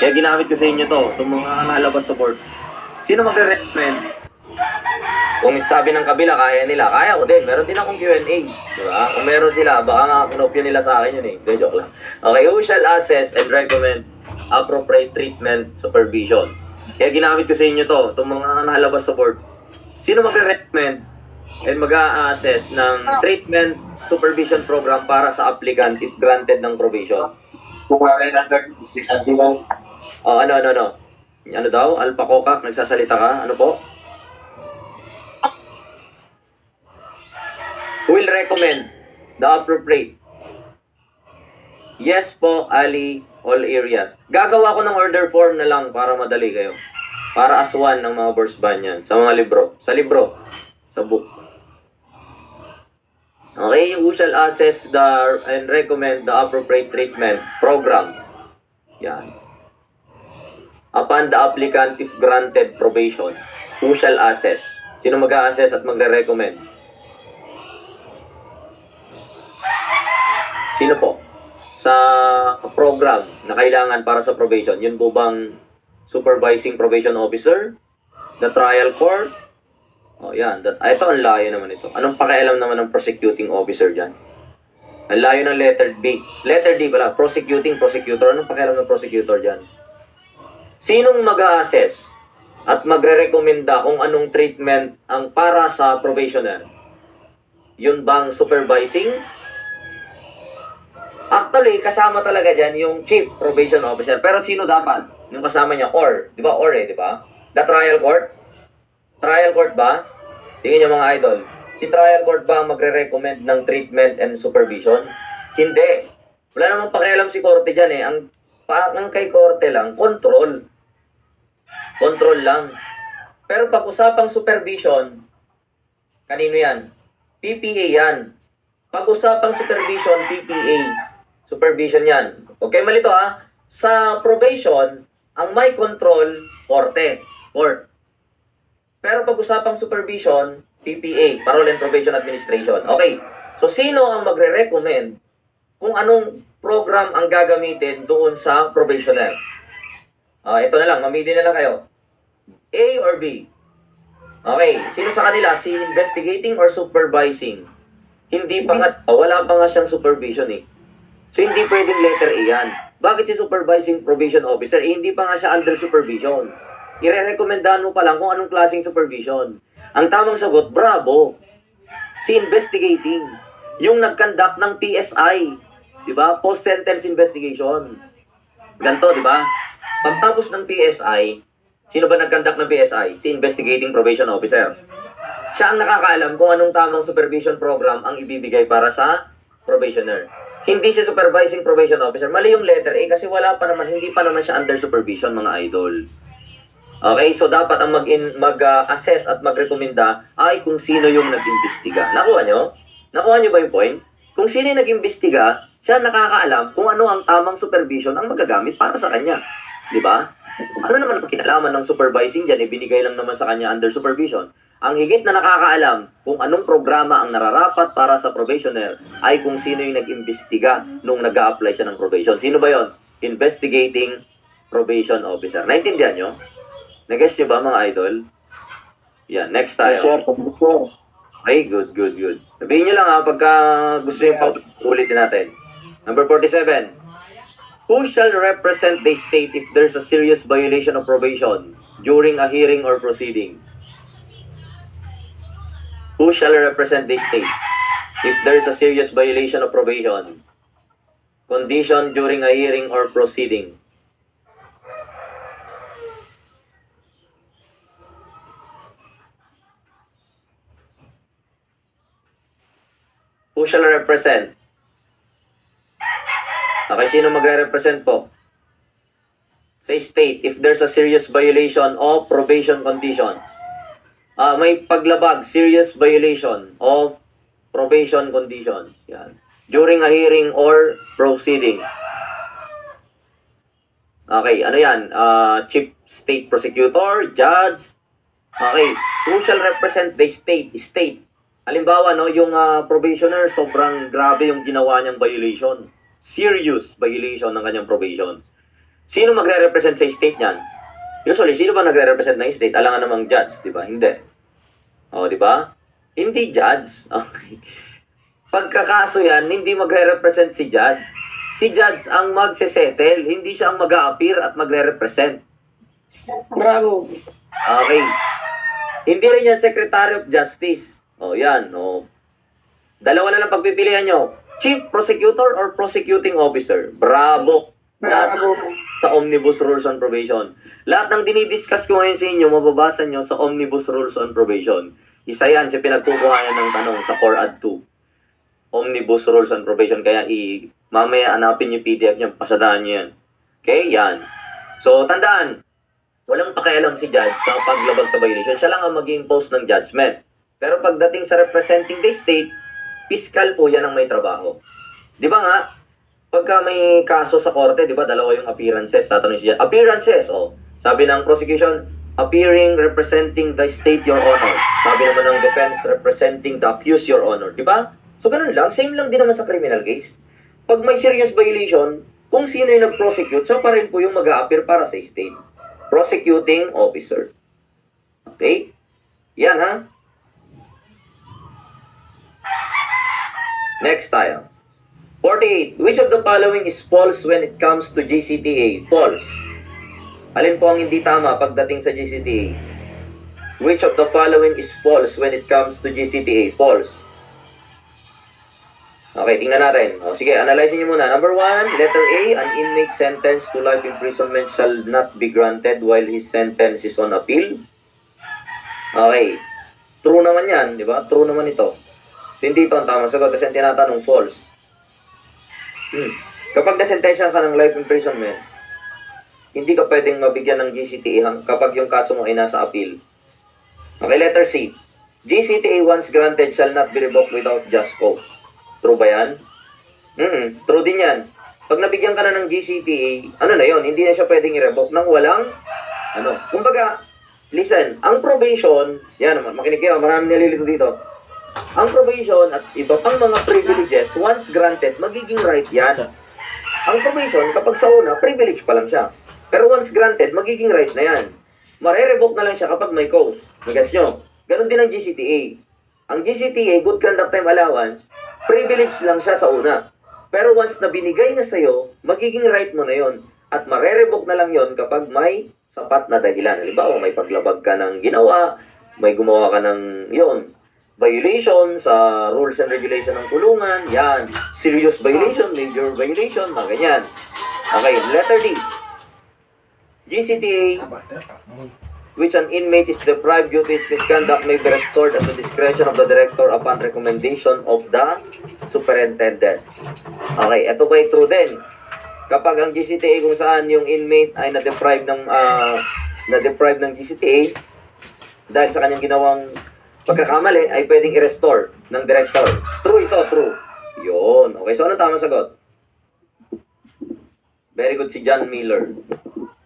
Kaya ginamit ko sa inyo to, itong mga nalabas sa board. Sino magre-recommend? Kung sabi ng kabila, kaya nila. Kaya ko din. Meron din akong Q&A. Di ba? Kung meron sila, baka nga inopyo nila sa akin yun eh. Joke lang. Okay, who shall assess and recommend appropriate treatment supervision? Kaya ginamit ko sa inyo to, itong mga nalabas sa board. Sino magre-recommend and mag-a-assess ng treatment supervision program para sa applicant if granted ng probation? Oh, ano? Ano daw? Alpha Kokak, nagsasalita ka? Ano po? Who will recommend the appropriate? Yes po, Ali, all areas. Gagawa ko ng order form na lang para madali kayo. Para aswan ng mga bourse ban yan. Sa mga libro. Sa libro. Sa book. Okay, who shall assess and recommend the appropriate treatment program? Yan. Upon the applicant if granted probation, who shall assess? Sino mag-a-assess at magre-recommend? Sino po? Sa program na kailangan para sa probation, yun po bang supervising probation officer? The trial court? O yan, ito ang layo naman ito. Anong pakialam naman ng prosecuting officer dyan? Ang layo ng letter B. Letter D pala, prosecutor. Anong pakialam ng prosecutor dyan? Sinong mag-a-assess at magre-recommenda kung anong treatment ang para sa probationer? Yun bang supervising? Actually, kasama talaga dyan yung chief probation officer. Pero sino dapat? Yung kasama niya, or. Di ba? Or di ba? The trial court? Trial court ba? Tingin niyo mga idol. Si trial court ba ang magre-recommend ng treatment and supervision? Hindi. Wala namang pakialam si korte dyan eh. Ang kay korte lang, control. Control lang. Pero pag usapang supervision, kanino yan? PPA yan. Pag usapang supervision, PPA. Supervision yan. Okay, malito ha. Sa probation, ang may control, korte. Court. Pero pag usapang supervision, PPA, Parole and Probation Administration. Okay. So, sino ang magre-recommend kung anong program ang gagamitin doon sa probationer? Ito na lang. Mamili na lang kayo. A or B? Okay. Sino sa kanila? Si investigating or supervising? Hindi pa nga, wala pa nga siyang supervision eh. So, hindi pwedeng letter A yan. Bakit si supervising probation officer? Hindi pa nga siya under supervision. Ire-recomendahan mo pa lang kung anong klaseng supervision. Ang tamang sagot, bravo. Si investigating. Yung nag-conduct ng PSI. Diba? Post-sentence investigation. Ganto, diba? Pagtapos ng PSI, sino ba nag-conduct ng PSI? Si investigating probation officer. Siya ang nakakaalam kung anong tamang supervision program ang ibibigay para sa probationer. Hindi si supervising probation officer. Mali yung letter A kasi hindi pa naman siya under supervision, mga idol. Okay, so dapat ang mag-assess at magrekomenda ay kung sino yung nag-imbestiga. Nakuha nyo? Nakuha nyo ba yung point? Kung sino yung nag-imbestiga, siya nakakaalam kung ano ang tamang supervision ang magagamit para sa kanya. Di ba? Ano naman ang kinalaman ng supervising dyan? Ibinigay lang naman sa kanya under supervision. Ang higit na nakakaalam kung anong programa ang nararapat para sa probationer ay kung sino yung nag-imbestiga nung nag-a-apply siya ng probation. Sino ba yon? Investigating probation officer. Naintindihan nyo? Nag-guess nyo ba mga idol? Yan, next tayo. Yes, sir. Okay, good. Sabihin nyo lang ha, pagka gusto nyo pa ulitin natin. Number 47. Who shall represent the state if there's a serious violation of probation during a hearing or proceeding? Who shall represent the state if there's a serious violation of probation condition during a hearing or proceeding? Who shall represent? Okay, sino magre-represent po? Sa state, if there's a serious violation of probation conditions. May paglabag, serious violation of probation conditions. Yan. During a hearing or proceeding. Okay, ano yan? Chief State Prosecutor, Judge. Okay, who shall represent the state. Halimbawa, no, yung probationer, sobrang grabe yung ginawa niyang violation. Serious violation ng kanyang probation. Sino magre-represent sa state niyan? Usually, sino ba nagre-represent ng state? Alangan namang judge, di ba? Hindi. O, di ba? Hindi judge. Okay. Pagkakaso yan, hindi magre-represent si judge. Si judge ang magse-settle, hindi siya ang mag-a-appear at magre-represent. Bravo. Okay. Hindi rin yan Secretary of Justice. O, yan. O. Dalawa na lang pagpipilian nyo. Chief Prosecutor or Prosecuting Officer. Bravo. Nasa sa Omnibus Rules on Probation. Lahat ng dinidiscuss ko ngayon sa inyo, mababasa nyo sa Omnibus Rules on Probation. Isa yan sa pinagkukuhanan ng tanong sa Core Ad 2. Omnibus Rules on Probation. Kaya mamaya hanapin yung PDF niya, pasadahan niyo yan. Okay, yan. So, tandaan, walang pakialam si judge sa paglabag sa violation. Siya lang ang mag-impose ng judgment. Pero pagdating sa representing the state, fiscal po yan ang may trabaho. Di ba nga, pagka may kaso sa korte, di ba, dalawa yung appearances. Tatanong si judge, appearances, oh. Sabi ng prosecution, appearing, representing the state, your honor. Sabi naman ng defense, representing the accused, your honor. Di ba? So, ganun lang. Same lang din naman sa criminal case. Pag may serious violation, kung sino yung nag-prosecute, siya pa rin po yung mag-a-appear para sa state. Prosecuting officer. Okay? Yan, ha? Next tayo. 48. Which of the following is false when it comes to GCTA? False. Alin po ang hindi tama pagdating sa GCTA? Which of the following is false when it comes to GCTA? False. Okay, tingnan natin. O, sige, analyze niyo muna. Number 1, letter A, an inmate sentenced to life imprisonment shall not be granted while his sentence is on appeal. Okay. True naman yan, di ba? True naman ito. So, hindi ito ang tamang sagot kasi ang tinatanong false. Kapag nasentensya ka ng life imprisonment, hindi ka pwedeng mabigyan ng GCTA kapag yung kaso mo ay nasa appeal. Okay, letter C. GCTA once granted shall not be revoked without just cause. True ba yan? True din yan. Pag nabigyan ka na ng GCTA, ano na yon? Hindi na siya pwedeng i-revoke nang walang, kumbaga, listen, ang probation, yan naman, makinig kayo, maraming nalilito dito. Ang probation at iba pang mga privileges, once granted, magiging right yan. Ang probation, kapag sa una, privilege pa lang siya. Pero once granted, magiging right na yan. Mare-revoke na lang siya kapag may cause. Nagas nyo? Ganon din ang GCTA. Ang GCTA, Good Conduct Time Allowance, privilege lang siya sa una. Pero once na binigay na sa'yo, magiging right mo na yon. At mare-revoke na lang yon kapag may sapat na dahilan. Halimbawa, may paglabag ka ng ginawa, may gumawa ka ng violation sa rules and regulation ng kulungan, yan. Serious violation, major violation, mga ganyan. Okay, letter D. GCTA, which an inmate is deprived due to his misconduct may be restored at the discretion of the director upon recommendation of the superintendent. Okay, ito ba true din? Kapag ang GCTA kung saan yung inmate ay na-deprive ng GCTA dahil sa kanyang ginawang pagkakamali ay pwedeng i-restore ng director. True ito, true. Yun. Okay, so anong tamang sagot? Very good si John Miller.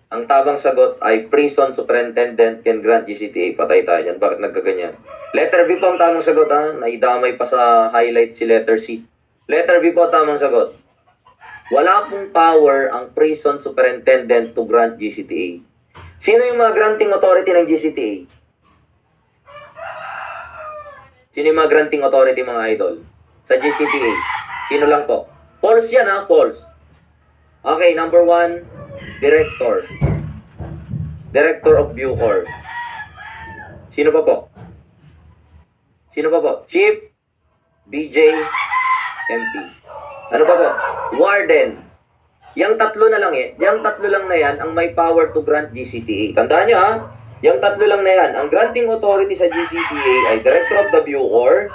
Ang tamang sagot ay prison superintendent can grant GCTA. Patay tayo dyan. Bakit nagkaganyan? Letter B po ang tamang sagot, ha? Naidamay pa sa highlight si letter C. Letter B po ang tamang sagot. Wala pong power ang prison superintendent to grant GCTA. Sino yung mga granting authority ng GCTA? Sino yung mga granting authority, mga idol? Sa GCTA. Sino lang po? False yan, ha? False. Okay, number 1, director. Director of Bucor. Sino pa po? Sino pa po? Chief, BJ, MP. Ano pa po? Warden. Yang tatlo na lang Yang tatlo lang na yan ang may power to grant GCTA. Tandaan nyo, ha? Yang tatlo lang na yan. Ang granting authority sa GCTA ay Director of the Bucor,